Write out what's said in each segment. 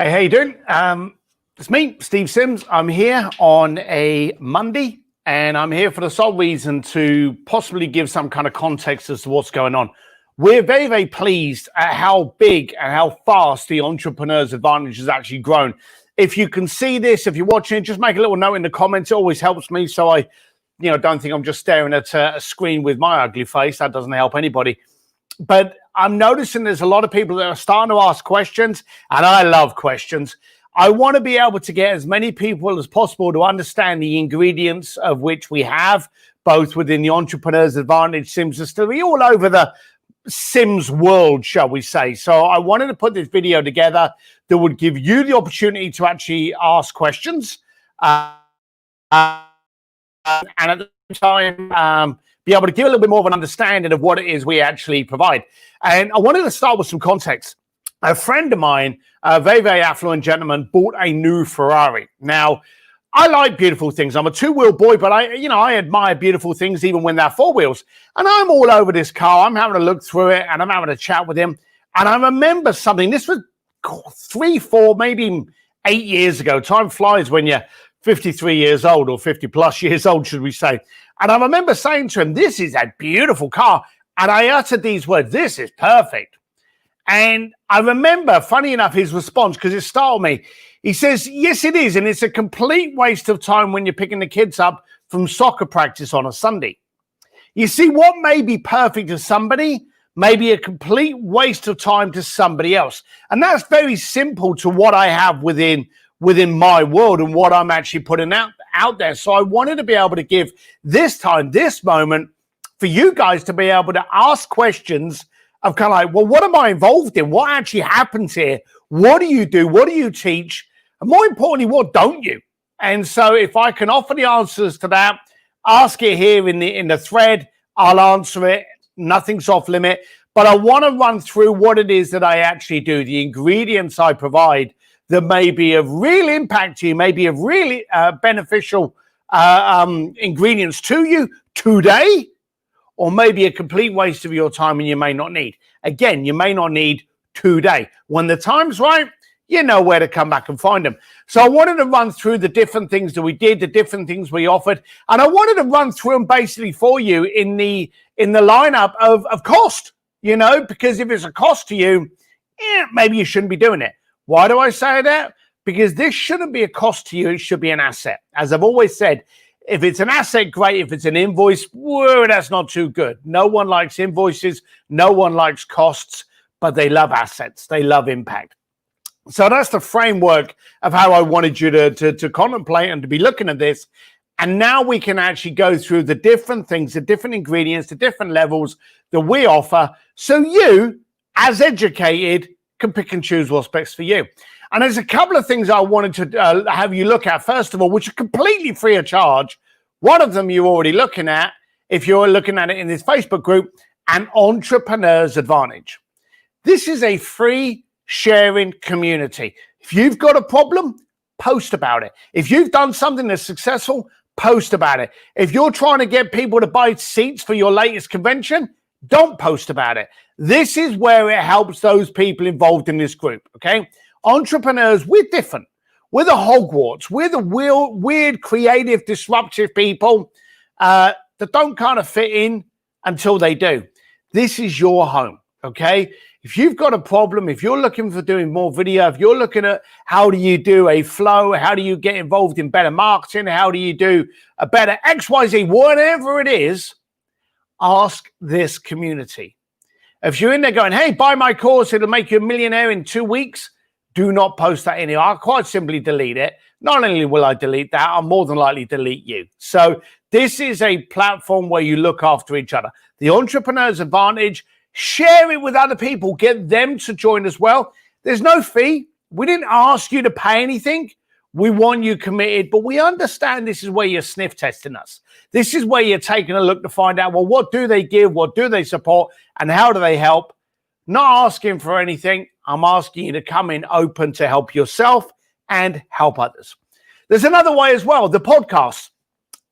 Hey, how you doing? It's me, Steve Sims. I'm here on a Monday, and I'm here for the sole reason to possibly give some kind of context as to what's going on. We're very, very pleased at how big and how fast the Entrepreneur's Advantage has actually grown. If you can see this, if you're watching it, just make a little note in the comments. It always helps me, so I don't think I'm just staring at a screen with my ugly face. That doesn't help anybody. But I'm noticing there's a lot of people that are starting to ask questions, and I love questions. I want to be able to get as many people as possible to understand the ingredients of which we have, both within the Entrepreneur's Advantage Sims distillery, all over the Sims world, shall we say. So I wanted to put this video together that would give you the opportunity to actually ask questions. And at the same time, be able to give a little bit more of an understanding of what it is we actually provide. And I wanted to start with some context. A friend of mine, a very, very affluent gentleman, bought a new Ferrari. Now, I like beautiful things. I'm a two-wheel boy, but I admire beautiful things even when they're four wheels. And I'm all over this car. I'm having a look through it, and I'm having a chat with him. And I remember something. This was 3, 4, maybe 8 years ago. Time flies when you're 53 years old, or 50 plus years old, should we say. And I remember saying to him, this is a beautiful car. And I uttered these words, this is perfect. And I remember, funny enough, his response, because it startled me. He says, yes, it is. And it's a complete waste of time when you're picking the kids up from soccer practice on a Sunday. You see, what may be perfect to somebody may be a complete waste of time to somebody else. And that's very simple to what I have within my world and what I'm actually putting out there. So I wanted to be able to give this time, this moment, for you guys to be able to ask questions of kind of like, well, what am I involved in? What actually happens here? What do you do? What do you teach? And more importantly, what don't you? And so if I can offer the answers to that, ask it here in the thread, I'll answer it. Nothing's off limit. But I want to run through what it is that I actually do, the ingredients I provide that may be of real impact to you, may be of really beneficial ingredients to you today, or maybe a complete waste of your time and you may not need. Again, you may not need today. When the time's right, you know where to come back and find them. So I wanted to run through the different things that we did, the different things we offered, and I wanted to run through them basically for you in the lineup of cost, because if it's a cost to you, maybe you shouldn't be doing it. Why do I say that? Because this shouldn't be a cost to you. It should be an asset. As I've always said, if it's an asset, great. If it's an invoice, whoa, that's not too good. No one likes invoices. No one likes costs, but they love assets. They love impact. So that's the framework of how I wanted you to contemplate and to be looking at this. And now we can actually go through the different things, the different ingredients, the different levels that we offer. So you, as educated, can pick and choose what's best for you. And there's a couple of things I wanted to have you look at, first of all, which are completely free of charge. One of them you're already looking at, if you're looking at it in this Facebook group, an Entrepreneur's Advantage. This is a free sharing community. If you've got a problem, post about it. If you've done something that's successful, post about it. If you're trying to get people to buy seats for your latest convention, don't post about it. This is where it helps those people involved in this group, okay? Entrepreneurs, we're different. We're the Hogwarts. We're the weird, creative, disruptive people that don't kind of fit in until they do. This is your home, okay? If you've got a problem, if you're looking for doing more video, if you're looking at how do you do a flow, how do you get involved in better marketing, how do you do a better XYZ, whatever it is, ask this community. If you're in there going, hey, buy my course, it'll make you a millionaire in 2 weeks, do not post that in here. I'll quite simply delete it. Not only will I delete that, I'll more than likely delete you. So this is a platform where you look after each other. The Entrepreneur's Advantage, share it with other people, get them to join as well. There's no fee. We didn't ask you to pay anything. We want you committed, but we understand this is where you're sniff testing us. This is where you're taking a look to find out, well, what do they give? What do they support? And how do they help? Not asking for anything. I'm asking you to come in open to help yourself and help others. There's another way as well, the podcast.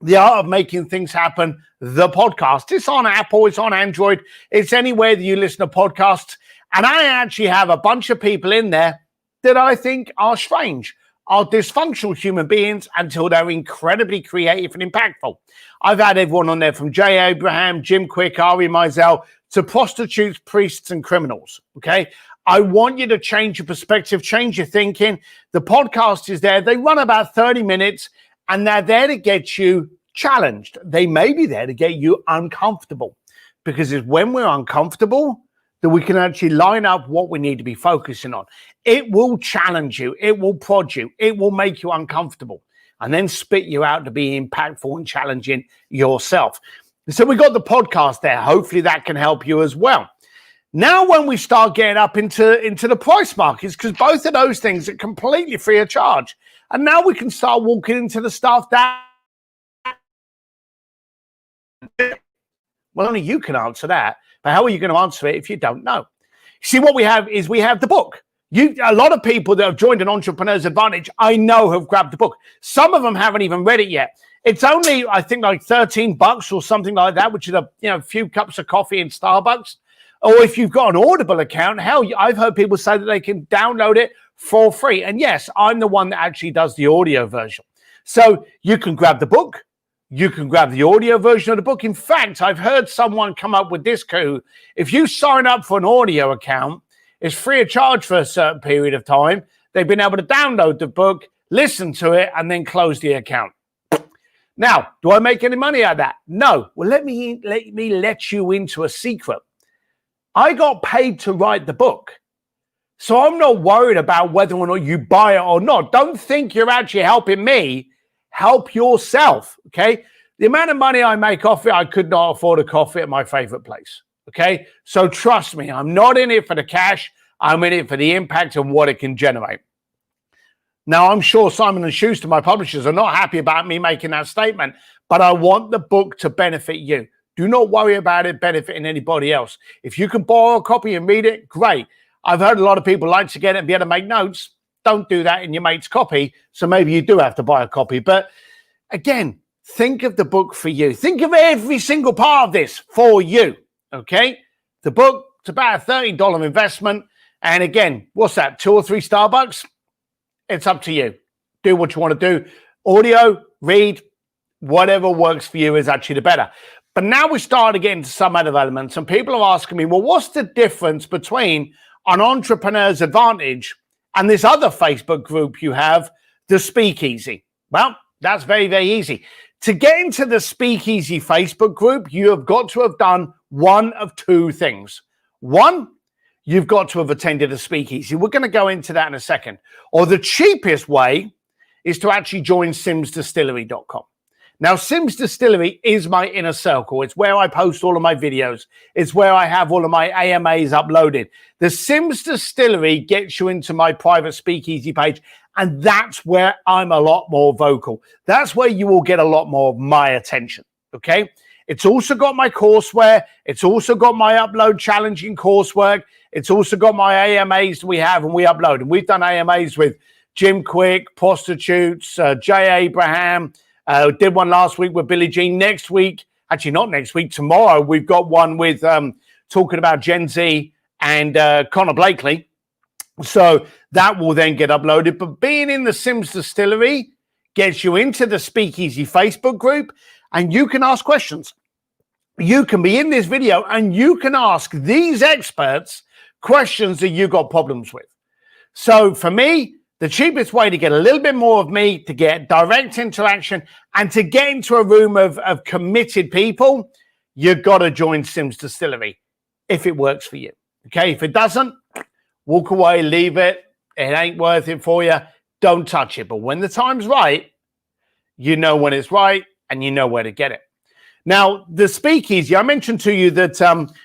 The Art of Making Things Happen, the podcast. It's on Apple, it's on Android, it's anywhere that you listen to podcasts. And I actually have a bunch of people in there that I think are strange are dysfunctional human beings until they're incredibly creative and impactful. I've had everyone on there from Jay Abraham, Jim Quick, Ari Meisel, to prostitutes, priests, and criminals, okay? I want you to change your perspective, change your thinking. The podcast is there. They run about 30 minutes, and they're there to get you challenged. They may be there to get you uncomfortable, because it's when we're uncomfortable that we can actually line up what we need to be focusing on. It will challenge you. It will prod you. It will make you uncomfortable and then spit you out to be impactful and challenging yourself. So we got the podcast there. Hopefully that can help you as well. Now, when we start getting up into the price markets, because both of those things are completely free of charge. And now we can start walking into the stuff that, well, only you can answer that. But how are you going to answer it if you don't know? See, what we have is we have the book. A lot of people that have joined an Entrepreneur's Advantage, I know, have grabbed the book. Some of them haven't even read it yet. It's only, I think, like $13 or something like that, which is a few cups of coffee in Starbucks. Or if you've got an Audible account, hell, I've heard people say that they can download it for free. And yes, I'm the one that actually does the audio version. So you can grab the book. You can grab the audio version of the book. In fact, I've heard someone come up with this coup. If you sign up for an audio account, it's free of charge for a certain period of time. They've been able to download the book, listen to it, and then close the account. Now, do I make any money out of that? No. Well, let me let you into a secret. I got paid to write the book. So I'm not worried about whether or not you buy it or not. Don't think you're actually helping me. Help yourself, okay? The amount of money I make off it, I could not afford a coffee at my favorite place, okay? So trust me, I'm not in it for the cash. I'm in it for the impact and what it can generate. Now, I'm sure Simon & Schuster, my publishers, are not happy about me making that statement, but I want the book to benefit you. Do not worry about it benefiting anybody else. If you can borrow a copy and read it, great. I've heard a lot of people like to get it and be able to make notes. Don't do that in your mate's copy. So maybe you do have to buy a copy. But again, think of the book for you. Think of every single part of this for you. Okay? The book, it's about a $30 investment. And again, what's that? 2 or 3 Starbucks? It's up to you. Do what you want to do. Audio, read, whatever works for you is actually the better. But now we start to get into some other elements. And people are asking me, well, what's the difference between an Entrepreneur's Advantage and this other Facebook group you have, the Speakeasy? Well, that's very, very easy. To get into the Speakeasy Facebook group, you have got to have done one of 2 things. One, you've got to have attended a Speakeasy. We're going to go into that in a second. Or the cheapest way is to actually join simsdistillery.com. Now, Sims Distillery is my inner circle. It's where I post all of my videos. It's where I have all of my AMAs uploaded. The Sims Distillery gets you into my private Speakeasy page, and that's where I'm a lot more vocal. That's where you will get a lot more of my attention, okay? It's also got my courseware. It's also got my upload challenging coursework. It's also got my AMAs we have and we upload. And we've done AMAs with Jim Quick, prostitutes, Jay Abraham. Did one last week with Billie Jean. Next week, actually not next week, tomorrow, we've got one with talking about Gen Z and Connor Blakely. So that will then get uploaded. But being in the Sims Distillery gets you into the Speakeasy Facebook group, and you can ask questions. You can be in this video and you can ask these experts questions that you got problems with. So for me, the cheapest way to get a little bit more of me, to get direct interaction, and to get into a room of committed people, you've got to join Sims Distillery if it works for you. Okay, if it doesn't, walk away, leave it. It ain't worth it for you. Don't touch it. But when the time's right, you know when it's right and you know where to get it. Now, the Speakeasy, I mentioned to you that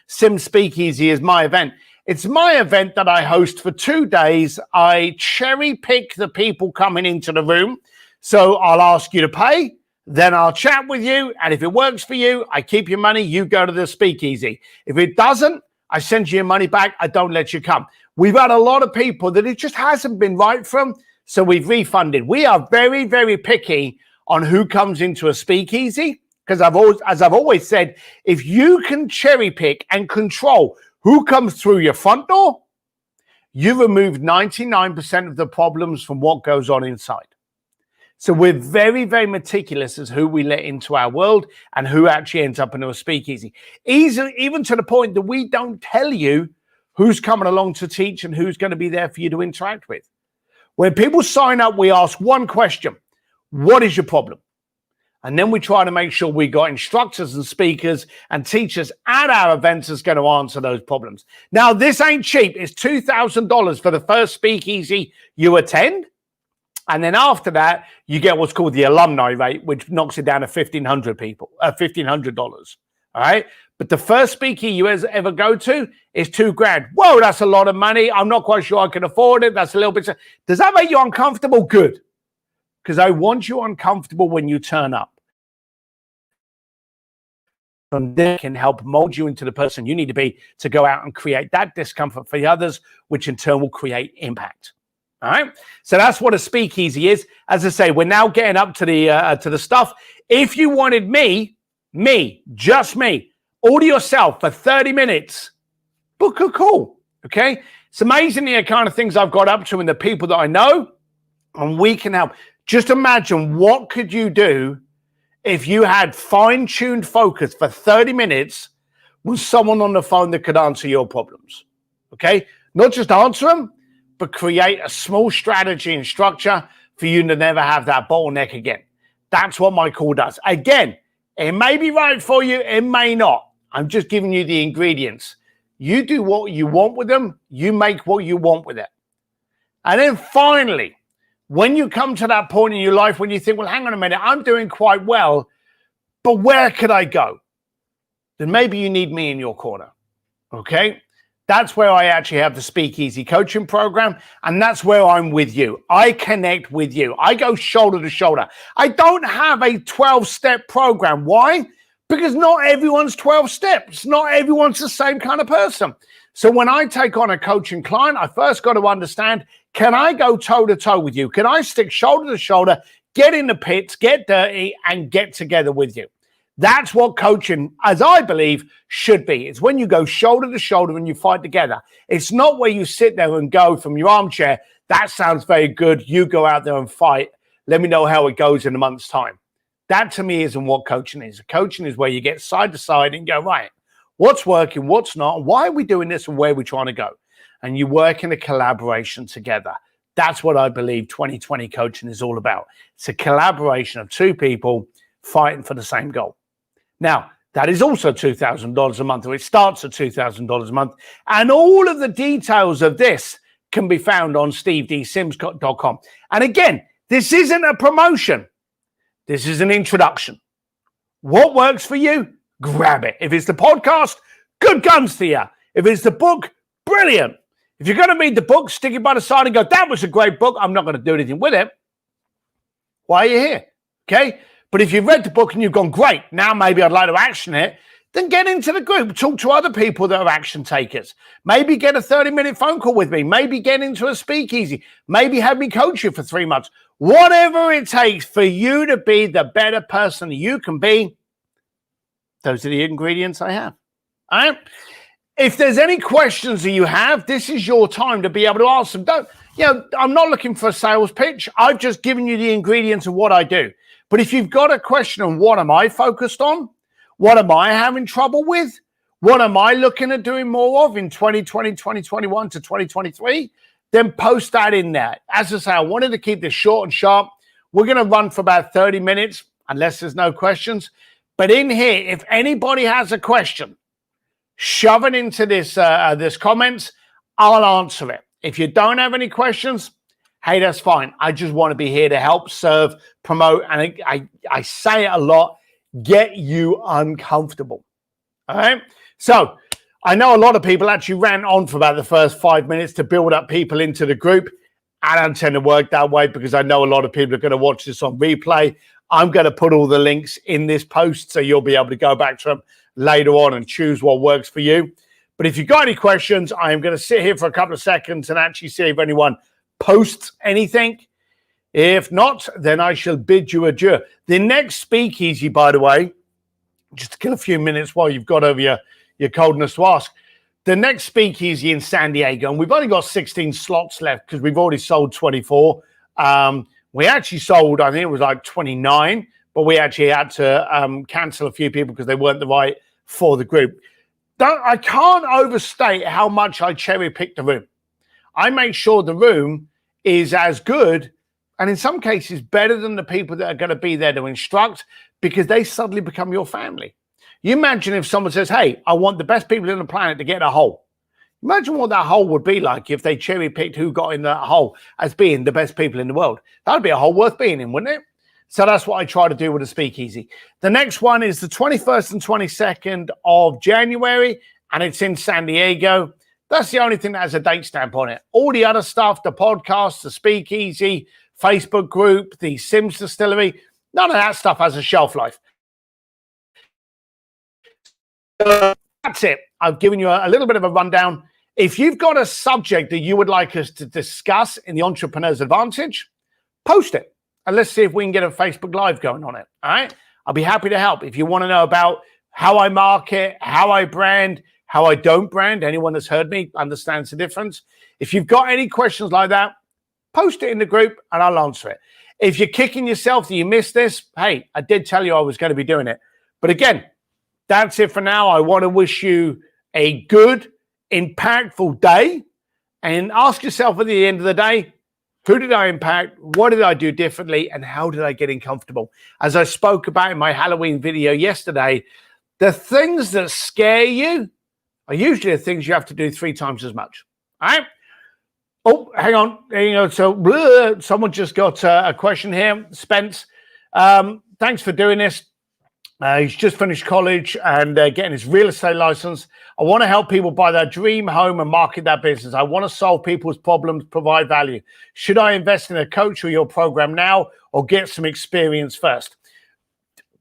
Sim Speakeasy is my event. It's my event that I host for 2 days. I cherry pick the people coming into the room. So I'll ask you to pay, then I'll chat with you. And if it works for you, I keep your money. You go to the Speakeasy. If it doesn't, I send you your money back. I don't let you come. We've had a lot of people that it just hasn't been right from, so we've refunded. We are very, very picky on who comes into a Speakeasy, because as I've always said, if you can cherry pick and control who comes through your front door, you remove 99% of the problems from what goes on inside. So we're very, very meticulous as who we let into our world and who actually ends up into a speakeasy. Even to the point that we don't tell you who's coming along to teach and who's going to be there for you to interact with. When people sign up, we ask one question: what is your problem? And then we try to make sure we got instructors and speakers and teachers at our events that's going to answer those problems. Now, this ain't cheap. It's $2,000 for the first speakeasy you attend. And then after that, you get what's called the alumni rate, which knocks it down to $1,500. All right. But the first speakeasy you ever go to is $2,000. Whoa, that's a lot of money. I'm not quite sure I can afford it. That's a little bit. Does that make you uncomfortable? Good. Because I want you uncomfortable when you turn up. And that can help mold you into the person you need to be to go out and create that discomfort for the others, which in turn will create impact. All right. So that's what a speakeasy is. As I say, we're now getting up to the stuff. If you wanted just me, all to yourself for 30 minutes, book a call. Okay. It's amazing the kind of things I've got up to and the people that I know, and we can help. Just imagine, what could you do if you had fine-tuned focus for 30 minutes with someone on the phone that could answer your problems? Okay. Not just answer them, but create a small strategy and structure for you to never have that bottleneck again. That's what my call does. Again, it may be right for you, it may not. I'm just giving you the ingredients. You do what you want with them, you make what you want with it. And then finally, when you come to that point in your life when you think, well, hang on a minute, I'm doing quite well, but where could I go? Then maybe you need me in your corner. Okay? That's where I actually have the Speakeasy coaching program, and that's where I'm with you. I connect with you. I go shoulder to shoulder. I don't have a 12-step program. Why? Because not everyone's 12 steps. Not everyone's the same kind of person. So when I take on a coaching client, I first got to understand, can I go toe-to-toe with you? Can I stick shoulder to shoulder, get in the pits, get dirty, and get together with you? That's what coaching, as I believe, should be. It's when you go shoulder to shoulder and you fight together. It's not where you sit there and go from your armchair, that sounds very good, you go out there and fight, let me know how it goes in a month's time. That to me isn't what coaching is. Coaching is where you get side to side and go, right, what's working, what's not, why are we doing this, and where are we trying to go? And you work in a collaboration together. That's what I believe 2020 coaching is all about. It's a collaboration of two people fighting for the same goal. Now, that is also $2,000 a month, or it starts at $2,000 a month. And all of the details of this can be found on stevedsims.com. And again, this isn't a promotion. This is an introduction. What works for you? Grab it. If it's the podcast, good guns to you. If it's the book, brilliant. If you're going to read the book, stick it by the side and go, that was a great book. I'm not going to do anything with it. Why are you here? Okay. But if you've read the book and you've gone, great, now maybe I'd like to action it, then get into the group. Talk to other people that are action takers. Maybe get a 30-minute phone call with me. Maybe get into a speakeasy. Maybe have me coach you for 3 months. Whatever it takes for you to be the better person you can be, those are the ingredients I have. All right? If there's any questions that you have, this is your time to be able to ask them. I'm not looking for a sales pitch. I've just given you the ingredients of what I do. But if you've got a question on what am I focused on, what am I having trouble with, what am I looking at doing more of in 2020, 2021 to 2023, then post that in there. As I say, I wanted to keep this short and sharp. We're going to run for about 30 minutes, unless there's no questions. But in here, if anybody has a question, shove it into this comments. I'll answer it. If you don't have any questions, hey, that's fine. I just want to be here to help, serve, promote, and I say it a lot, get you uncomfortable. All right? So I know a lot of people actually ran on for about the first 5 minutes to build up people into the group. I don't tend to work that way because I know a lot of people are going to watch this on replay. I'm going to put all the links in this post so you'll be able to go back to them later on and choose what works for you. But if you've got any questions, I am going to sit here for a couple of seconds and actually see if anyone posts anything. If not, then I shall bid you adieu. The next speakeasy, by the way, just to kill a few minutes while you've got over your coldness to ask, the next speakeasy in San Diego, and we've only got 16 slots left because we've already sold 24. We actually sold, I think it was like 29, but we actually had to cancel a few people because they weren't the right for the group. I can't overstate how much I cherry pick the room. I make sure the room is as good, and in some cases better than the people that are going to be there to instruct, because they suddenly become your family. You imagine if someone says, hey, I want the best people in the planet to get in a hole. Imagine what that hole would be like if they cherry picked who got in that hole as being the best people in the world. That would be a hole worth being in, wouldn't it? So that's what I try to do with a speakeasy. The next one is the 21st and 22nd of January, and it's in San Diego. That's the only thing that has a date stamp on it. All the other stuff, the podcast, the speakeasy, Facebook group, the Sims Distillery, none of that stuff has a shelf life. That's it. I've given you a little bit of a rundown. If you've got a subject that you would like us to discuss in the Entrepreneur's Advantage, post it. And let's see if we can get a Facebook Live going on it. All right. I'll be happy to help. If you want to know about how I market, how I brand, how I don't brand, anyone that's heard me understands the difference. If you've got any questions like that, post it in the group and I'll answer it. If you're kicking yourself that you missed this, hey, I did tell you I was going to be doing it. But again, that's it for now. I want to wish you a good, impactful day, and ask yourself at the end of the day, who did I impact? What did I do differently? And how did I get uncomfortable? As I spoke about in my Halloween video yesterday, the things that scare you are usually the things you have to do 3 times as much. All right? Oh, hang on. So someone just got a question here. Spence, thanks for doing this. He's just finished college and getting his real estate license. I want to help people buy their dream home and market their business. I want to solve people's problems, provide value. Should I invest in a coach or your program now, or get some experience first?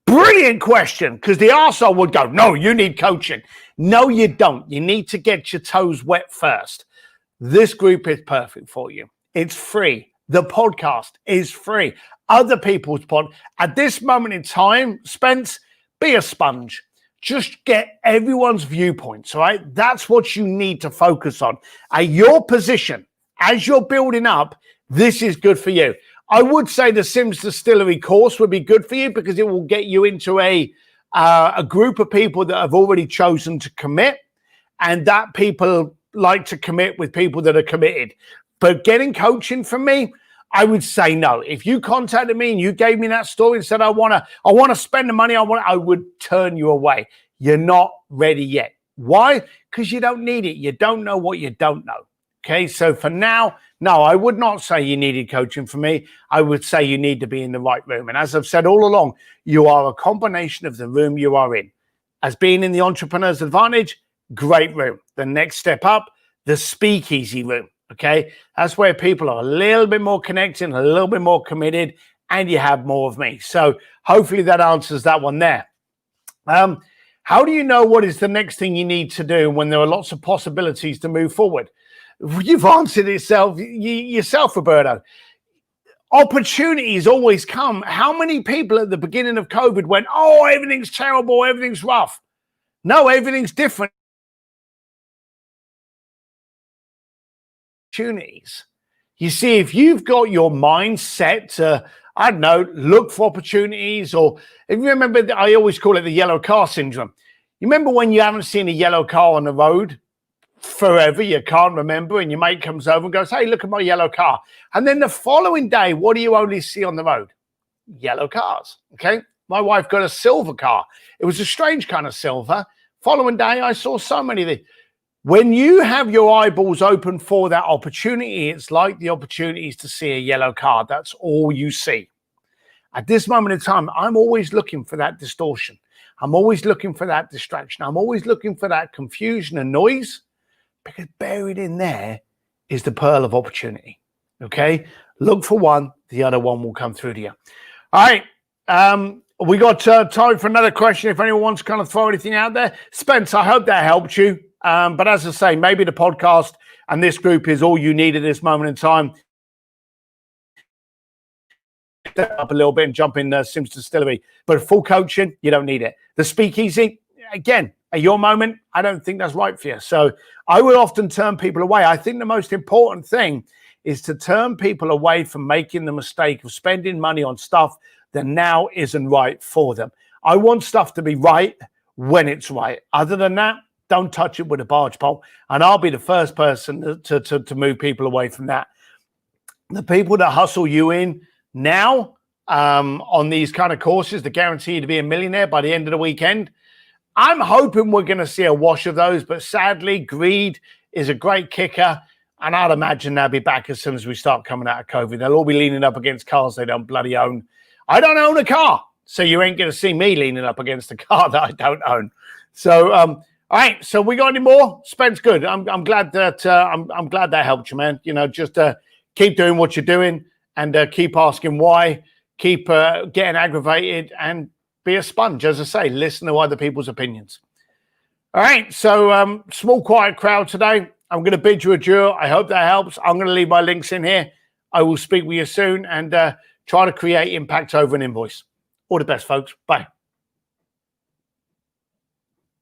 Brilliant question, because the arsehole would go, no, you need coaching. No, you don't. You need to get your toes wet first. This group is perfect for you. It's free. The podcast is free. Other people's at this moment in time, Spence, be a sponge. Just get everyone's viewpoints, all right? That's what you need to focus on. At your position, as you're building up, this is good for you. I would say the Sims Distillery course would be good for you because it will get you into a group of people that have already chosen to commit, and that people like to commit with people that are committed. But getting coaching from me, I would say no. If you contacted me and you gave me that story and said, I want to spend the money, I would turn you away. You're not ready yet. Why? Because you don't need it. You don't know what you don't know. Okay. So for now, no, I would not say you needed coaching from me. I would say you need to be in the right room. And as I've said all along, you are a combination of the room you are in. As being in the Entrepreneur's Advantage, great room. The next step up, the speakeasy room. Okay, that's where people are a little bit more connected, a little bit more committed, and you have more of me. So hopefully that answers that one there. How do you know what is the next thing you need to do when there are lots of possibilities to move forward? You've answered yourself, Roberto. Opportunities always come. How many people at the beginning of COVID went, oh, everything's terrible, everything's rough? No, everything's different. Opportunities. You see, if you've got your mind set to, I don't know, look for opportunities, or if you remember, I always call it the yellow car syndrome. You remember when you haven't seen a yellow car on the road forever, you can't remember, and your mate comes over and goes, hey, look at my yellow car. And then the following day, what do you only see on the road? Yellow cars, okay? My wife got a silver car. It was a strange kind of silver. Following day, I saw so many of these. When you have your eyeballs open for that opportunity, it's like the opportunities to see a yellow card. That's all you see. At this moment in time, I'm always looking for that distortion. I'm always looking for that distraction. I'm always looking for that confusion and noise, because buried in there is the pearl of opportunity. Okay? Look for one, the other one will come through to you. All right. We got time for another question if anyone wants to kind of throw anything out there. Spence, I hope that helped you. But as I say, maybe the podcast and this group is all you need at this moment in time. Step up a little bit and jump in Sims Distillery. But full coaching, you don't need it. The speakeasy, again, at your moment, I don't think that's right for you. So I would often turn people away. I think the most important thing is to turn people away from making the mistake of spending money on stuff that now isn't right for them. I want stuff to be right when it's right. Other than that, don't touch it with a barge pole. And I'll be the first person to move people away from that. The people that hustle you in now on these kind of courses that guarantee you to be a millionaire by the end of the weekend, I'm hoping we're going to see a wash of those. But sadly, greed is a great kicker. And I'd imagine they'll be back as soon as we start coming out of COVID. They'll all be leaning up against cars they don't bloody own. I don't own a car, so you ain't going to see me leaning up against a car that I don't own. So, all right. So we got any more? Spence, good. I'm glad that I'm glad that helped you, man. You know, just keep doing what you're doing and keep asking why. Keep getting aggravated and be a sponge, as I say. Listen to other people's opinions. All right. So small, quiet crowd today. I'm going to bid you adieu. I hope that helps. I'm going to leave my links in here. I will speak with you soon and try to create impact over an invoice. All the best, folks. Bye.